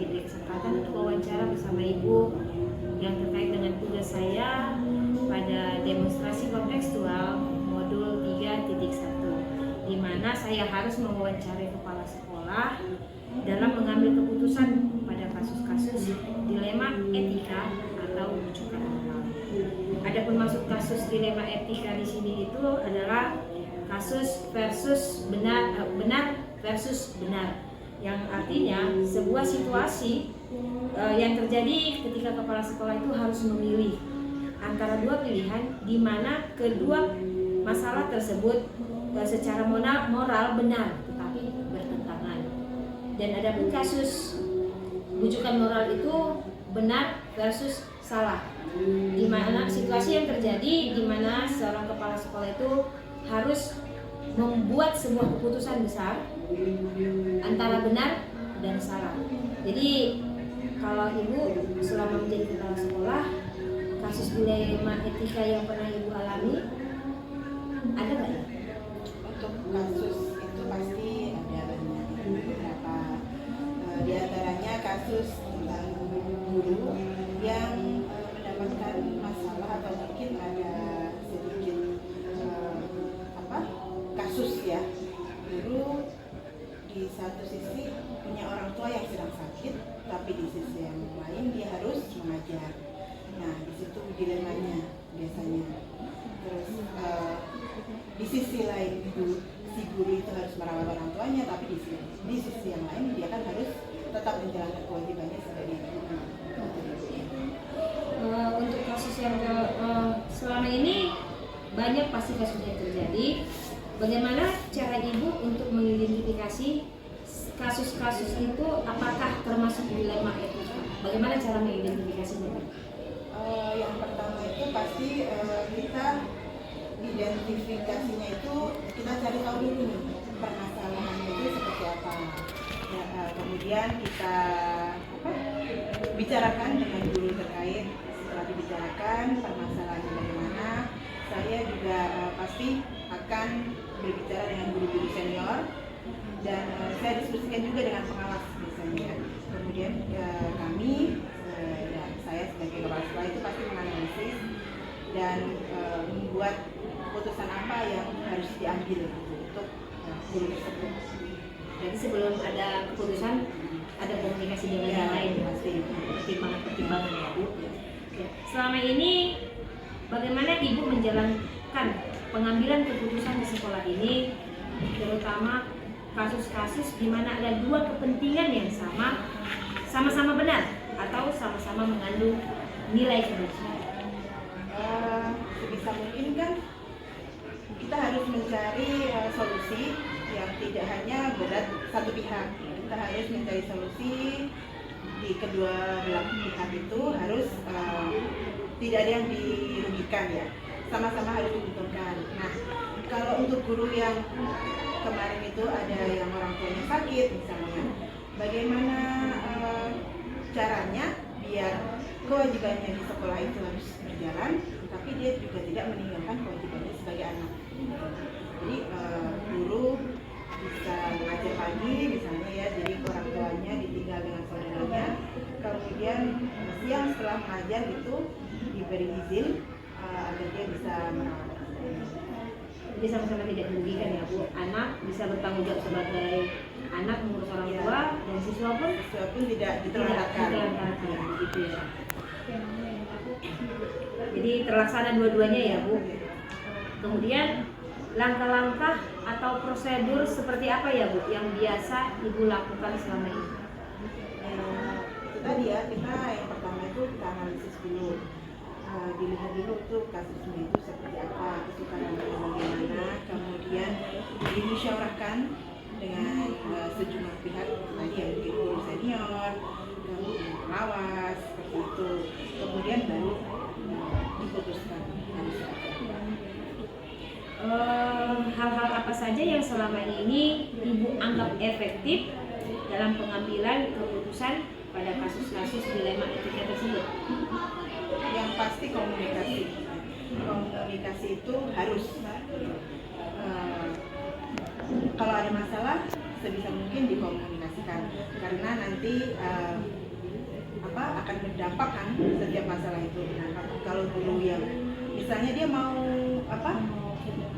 diberi kesempatan untuk wawancara bersama Ibu yang terkait dengan tugas saya pada demonstrasi kontekstual modul 3.1, di mana saya harus mewawancarai kepala sekolah dalam mengambil keputusan pada kasus-kasus dilema etika atau rujukan moral. Adapun maksud kasus dilema etika di sini itu adalah kasus versus benar versus benar, yang artinya sebuah situasi yang terjadi ketika kepala sekolah itu harus memilih antara dua pilihan di mana kedua masalah tersebut secara moral benar tetapi bertentangan. Dan ada pun kasus rujukan moral itu benar versus salah, di mana situasi yang terjadi di mana seorang kepala sekolah itu harus membuat sebuah keputusan besar antara benar dan salah. Jadi kalau Ibu selama menjadi kepala sekolah, kasus dilema etika yang pernah Ibu alami ada nggak ya? Untuk kasus itu pasti ada banyak, beberapa di antaranya kasus tentang guru yang mendapatkan masalah atau mungkin ada sedikit kasus ya, guru di satu sisi punya orang tua yang sedang sakit, tapi di sisi yang lain dia harus mengajar. Nah, di situ dilemanya biasanya. Terus di sisi lain si guru itu harus merawat orang tuanya, tapi di sisi yang lain dia kan harus tetap menjalankan kewajibannya sebagai guru. Untuk kasus yang selama ini banyak pasti kasus yang terjadi. Bagaimana cara Ibu untuk mengidentifikasi kasus-kasus itu apakah termasuk dilema etika? Bagaimana cara mengidentifikasinya? Yang pertama itu pasti kita identifikasinya itu kita cari tahu dulu nih permasalahannya itu seperti apa. Ya, kemudian kita bicarakan dengan guru terkait. Setelah dibicarakan permasalahannya bagaimana, saya juga pasti akan berbicara dengan guru-guru senior dan saya diskusikan juga dengan pengawas biasanya. Kemudian kami, saya sebagai kepala sekolah itu pasti menganalisis dan membuat keputusan apa yang harus diambil untuk guru tersebut. Jadi sebelum ada keputusan ada komunikasi dengan yang lain, pasti pertimbangan ya Bu. Selama ini bagaimana Ibu menjalankan pengambilan keputusan di sekolah ini, terutama kasus-kasus di mana ada dua kepentingan yang sama-sama benar atau sama-sama mengandung nilai kebenaran? Sebisa mungkin kan kita harus mencari solusi yang tidak hanya berat satu pihak. Kita harus mencari solusi di kedua belah pihak itu harus tidak ada yang dirugikan ya, sama-sama harus diuntungkan. Nah, kalau untuk guru yang kemarin itu ada yang orang tuanya sakit misalnya, bagaimana caranya biar kewajibannya di sekolah itu harus berjalan, tapi dia juga tidak meninggalkan kewajibannya sebagai anak. Jadi guru bisa mengajar pagi misalnya ya, jadi orang tuanya ditinggal dengan saudaranya, kemudian siang setelah mengajar itu diberi izin agar dia bisa merawat. Jadi sama-sama tidak merugikan ya Bu. Anak bisa bertanggung jawab sebagai anak mengurus orang tua, dan siswa pun tidak diterlantarkan. Gitu ya. Jadi terlaksana dua-duanya ya Bu. Kemudian langkah-langkah atau prosedur seperti apa ya Bu yang biasa Ibu lakukan selama ini? Itu tadi ya, kita yang pertama itu kita analisis dulu, dilihat dulu tuh kasusnya itu seperti apa, itu karena bagaimana, kemudian dimusyawarahkan dengan sejumlah pihak tadi yang mungkin guru senior, kemudian pengawas seperti itu, kemudian baru diputuskan harus apa. Hal-hal apa saja yang selama ini Ibu anggap efektif dalam pengambilan keputusan pada kasus-kasus dilema etika tersebut? Yang pasti komunikasi. Komunikasi itu harus. Kalau ada masalah sebisa mungkin dikomunikasikan, karena nanti akan berdampak kan, setiap masalah itu berdampak. Kalau guru yang misalnya dia mau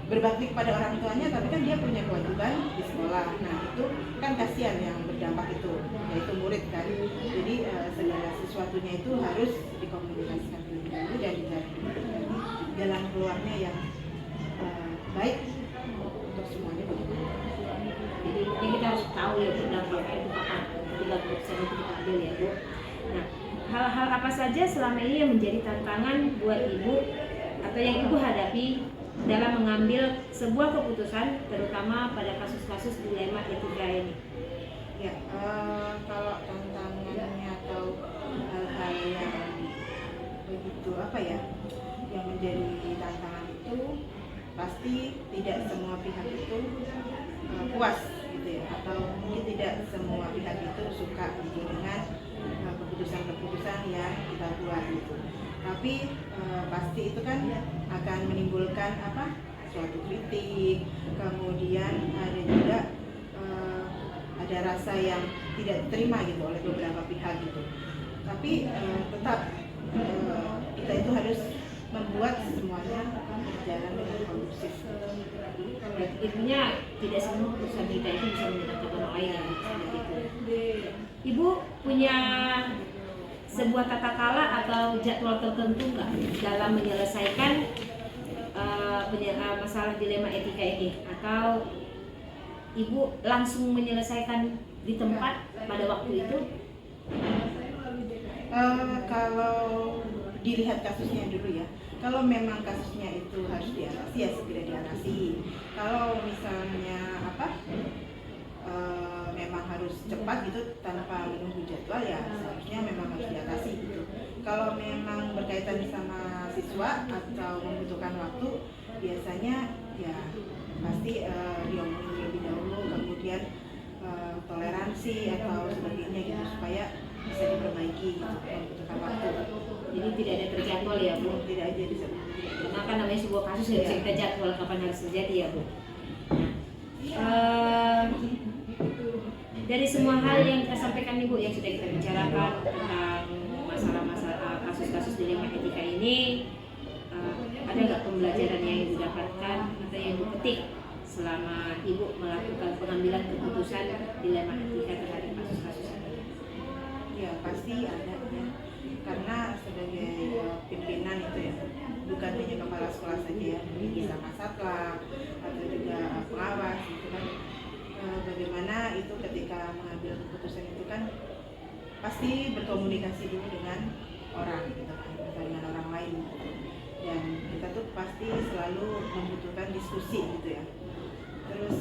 berbakti kepada orang tuanya, tapi kan dia punya kewajiban di sekolah, nah itu kan kasihan yang berdampak itu, yaitu murid kan. Jadi segala sesuatunya itu harus dikomunikasikan terlebih dahulu dan dicari jalan keluarnya yang baik untuk semuanya. Jadi mungkin kita harus tahu ya dampaknya itu kapan ketika keputusan itu kita ambil ya Bu. Nah, hal-hal apa saja selama ini yang menjadi tantangan buat Ibu atau yang Ibu hadapi dalam mengambil sebuah keputusan, terutama pada kasus-kasus dilema etika ini? Ya, kalau tantangannya atau hal-hal yang begitu yang menjadi tantangan itu pasti tidak semua pihak itu puas gitu ya, atau mungkin tidak semua pihak itu suka gitu dengan keputusan-keputusan yang kita buat gitu. Tapi pasti itu kan akan menimbulkan suatu kritik, kemudian ada juga ada rasa yang tidak diterima gitu oleh beberapa pihak gitu. Tapi tetap kita itu harus membuat semuanya berjalan dengan kondusif. Intinya tidak semua keputusan kita itu bisa menyenangkan orang lain ya, seperti itu. Ibu punya sebuah tata kala atau jadwal tertentu nggak dalam menyelesaikan masalah dilema etika ini, atau Ibu langsung menyelesaikan di tempat pada waktu itu? Kalau dilihat kasusnya dulu ya, kalau memang kasusnya itu harus diatasi ya segera diatasi. Kalau misalnya memang harus cepat gitu tanpa menunggu jadwal, ya seharusnya memang harus diatasi gitu. Kalau memang berkaitan sama siswa atau membutuhkan waktu, biasanya ya pasti diomongin terlebih dahulu, kemudian toleransi atau sebagainya gitu supaya bisa diperbaiki gitu, membutuhkan waktu. Jadi tidak ada terjadwal ya Bu? Tidak aja bisa. Karena kan namanya sebuah kasus yang bisa kita jadwal kapan harus terjadi ya Bu. Dari semua hal yang kita sampaikan Ibu, yang sudah kita bicarakan tentang masalah-masalah kasus-kasus dilema etika ini, ada nggak pembelajaran yang Ibu dapatkan atau yang Ibu petik selama Ibu melakukan pengambilan keputusan dilema etika terhadap kasus-kasus ini? Ya pasti ada ya, karena sebagai pimpinan itu ya, bukan hanya kepala sekolah saja ya, bisa satla atau juga pengawas gitu kan. Bagaimana itu ketika mengambil keputusan itu kan pasti berkomunikasi dulu dengan orang gitu kan, dengan orang lain gitu. Dan kita tuh pasti selalu membutuhkan diskusi gitu ya. Terus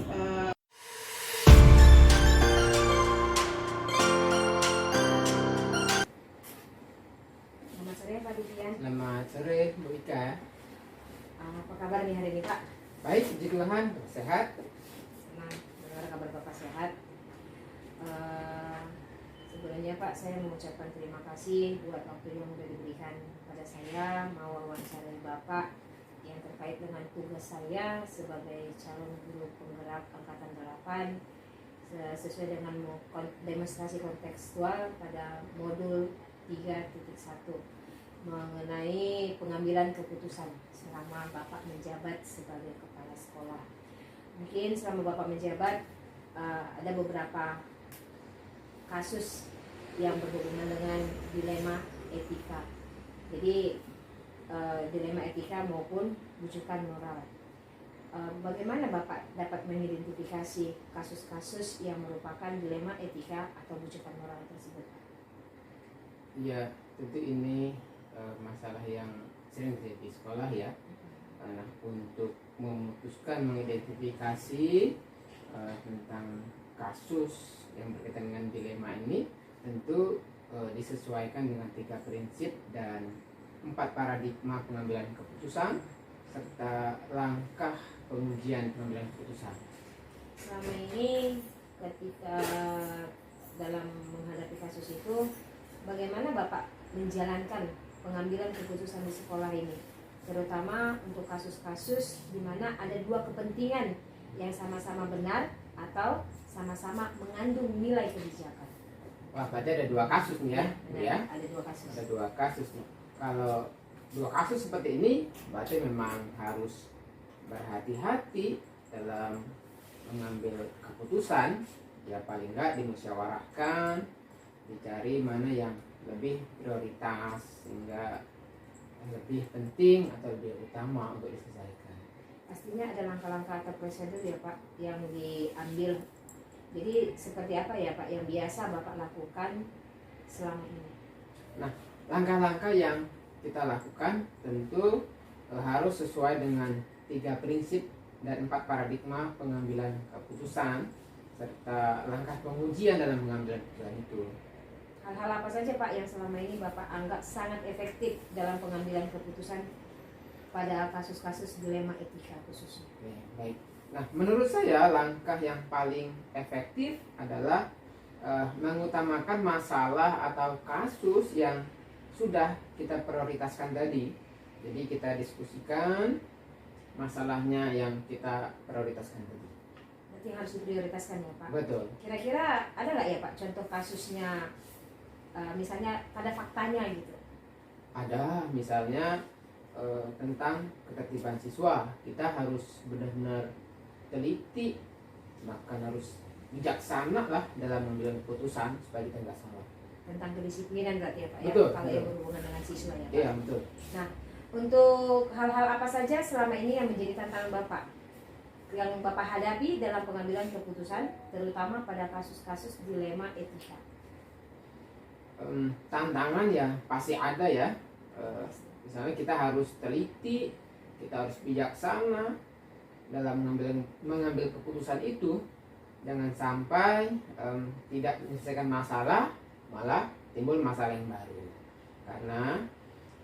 Selamat sore Pak Didian. Selamat sore Bu Ika. Apa kabar nih hari ini Pak? Baik, puji Tuhan, sehat. Senang dengar kabar Bapak sehat. Sebelumnya Pak, saya mengucapkan terima kasih buat waktu yang sudah diberikan pada saya mau wawancarai Bapak yang terkait dengan tugas saya sebagai calon guru penggerak Angkatan 8 sesuai dengan demonstrasi kontekstual pada modul 3.1 mengenai pengambilan keputusan selama Bapak menjabat sebagai kepala sekolah. Mungkin selama Bapak menjabat ada beberapa kasus yang berhubungan dengan dilema etika. Jadi dilema etika maupun bujukan moral. Bagaimana Bapak dapat mengidentifikasi kasus-kasus yang merupakan dilema etika atau bujukan moral tersebut? Ya, tentu ini masalah yang sering terjadi di sekolah ya. Nah, untuk memutuskan mengidentifikasi tentang kasus yang berkaitan dengan dilema ini, tentu disesuaikan dengan 3 prinsip dan 4 paradigma pengambilan keputusan serta langkah pengujian pengambilan keputusan. Selama ini ketika dalam menghadapi kasus itu, bagaimana Bapak menjalankan pengambilan keputusan di sekolah ini, terutama untuk kasus-kasus di mana ada 2 kepentingan yang sama-sama benar atau sama-sama mengandung nilai kebijakan? Wah, berarti ada 2 kasus nih ya. Benar, Ya. ada 2 kasus. Ada 2 kasus nih. Kalau 2 kasus seperti ini, berarti memang harus berhati-hati dalam mengambil keputusan. Ya paling nggak dimusyawarahkan, dicari mana yang lebih prioritas sehingga lebih penting atau lebih utama untuk diselesaikan. Pastinya ada langkah-langkah atau prosedur ya Pak yang diambil. Jadi seperti apa ya Pak yang biasa Bapak lakukan selama ini? Langkah-langkah yang kita lakukan tentu harus sesuai dengan 3 prinsip dan 4 paradigma pengambilan keputusan serta langkah pengujian dalam pengambilan keputusan itu. Hal-hal apa saja Pak yang selama ini Bapak anggap sangat efektif dalam pengambilan keputusan pada kasus-kasus dilema etika khususnya? Oke, baik. Nah, menurut saya langkah yang paling efektif adalah mengutamakan masalah atau kasus yang sudah kita prioritaskan tadi. Jadi kita diskusikan masalahnya yang kita prioritaskan tadi. Berarti yang harus diprioritaskan ya Pak? Betul. Kira-kira ada nggak ya Pak contoh kasusnya, misalnya pada faktanya gitu? Ada misalnya tentang ketertiban siswa, kita harus benar-benar teliti, bahkan harus bijaksana lah dalam mengambil keputusan supaya kita nggak salah. Tentang kedisiplinan berarti ya Pak? Betul, Ya? Kalau betul. yang berhubungan dengan siswa ya Pak? Iya betul. Untuk hal-hal apa saja selama ini yang menjadi tantangan Bapak yang Bapak hadapi dalam pengambilan keputusan, terutama pada kasus-kasus dilema etika? Tantangan ya pasti ada ya. Misalnya kita harus teliti, kita harus bijaksana dalam mengambil keputusan itu, jangan sampai tidak menyelesaikan masalah, malah timbul masalah yang baru. Karena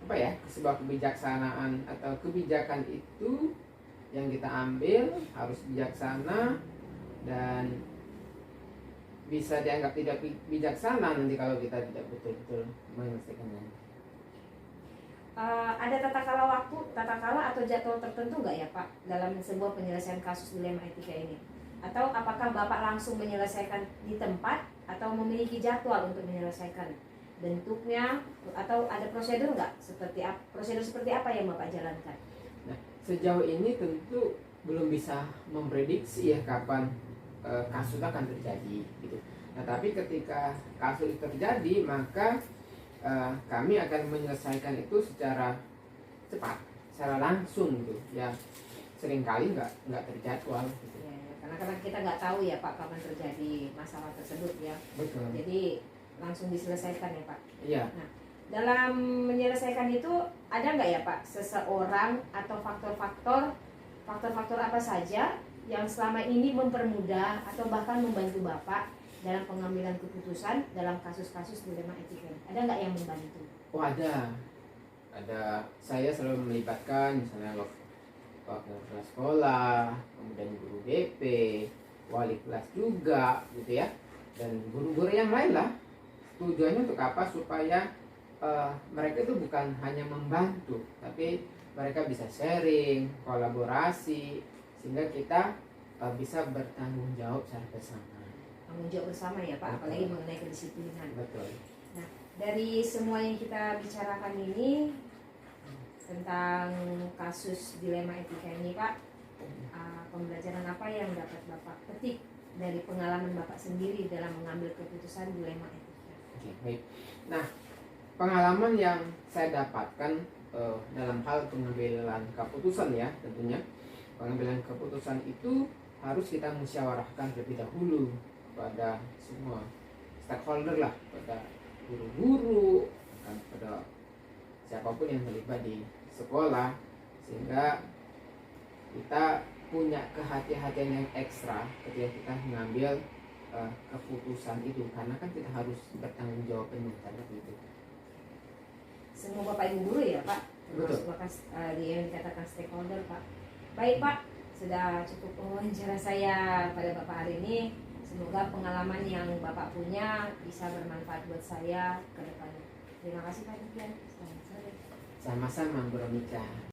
apa ya, sebuah kebijaksanaan atau kebijakan itu yang kita ambil harus bijaksana dan bisa dianggap tidak bijaksana nanti kalau kita tidak betul-betul menyelesaikannya. Ada tata kala atau jadwal tertentu nggak ya Pak dalam sebuah penyelesaian kasus dilema etika ini? Atau apakah Bapak langsung menyelesaikan di tempat atau memiliki jadwal untuk menyelesaikan? Bentuknya atau ada prosedur nggak? Prosedur seperti apa yang Bapak jalankan? Nah, sejauh ini tentu belum bisa memprediksi ya kapan kasus akan terjadi gitu. Nah, tapi ketika kasus itu terjadi, maka kami akan menyelesaikan itu secara cepat, secara langsung gitu. Ya seringkali nggak terjadwal gitu. Ya, karena kita nggak tahu ya Pak kapan terjadi masalah tersebut ya. Betul. Jadi langsung diselesaikan ya Pak. Iya. Dalam menyelesaikan itu ada nggak ya Pak seseorang atau faktor-faktor apa saja yang selama ini mempermudah atau bahkan membantu Bapak dalam pengambilan keputusan dalam kasus-kasus dilema etika? Ada nggak yang membantu? Oh ada. Saya selalu melibatkan misalnya wakil kelas sekolah, kemudian guru BP, wali kelas juga gitu ya, dan guru-guru yang lain lah. Tujuannya untuk apa? Supaya mereka itu bukan hanya membantu, tapi mereka bisa sharing, kolaborasi, sehingga kita bisa bertanggung jawab secara bersama. Tanggung jawab bersama ya Pak, apalagi mengenai kedisiplinan. Betul. Nah, dari semua yang kita bicarakan ini tentang kasus dilema etika ini Pak, pembelajaran apa yang dapat Bapak petik dari pengalaman Bapak sendiri dalam mengambil keputusan dilema etika? Oke, baik. Nah, pengalaman yang saya dapatkan dalam hal pengambilan keputusan ya, tentunya pengambilan keputusan itu harus kita musyawarahkan terlebih dahulu pada semua stakeholder lah, pada guru-guru, pada siapapun yang terlibat di sekolah, sehingga kita punya kehati-hatian yang ekstra ketika kita mengambil keputusan itu, karena kan kita harus bertanggung jawab penuh terhadap itu. Semua Bapak Ibu guru ya Pak, termasuk Bapak yang dikatakan stakeholder Pak. Baik Pak, sudah cukup wawancara saya pada Bapak hari ini. Semoga pengalaman yang Bapak punya bisa bermanfaat buat saya ke depannya. Terima kasih Pak Dian. Selamat sore. Sama-sama, Bro Mika.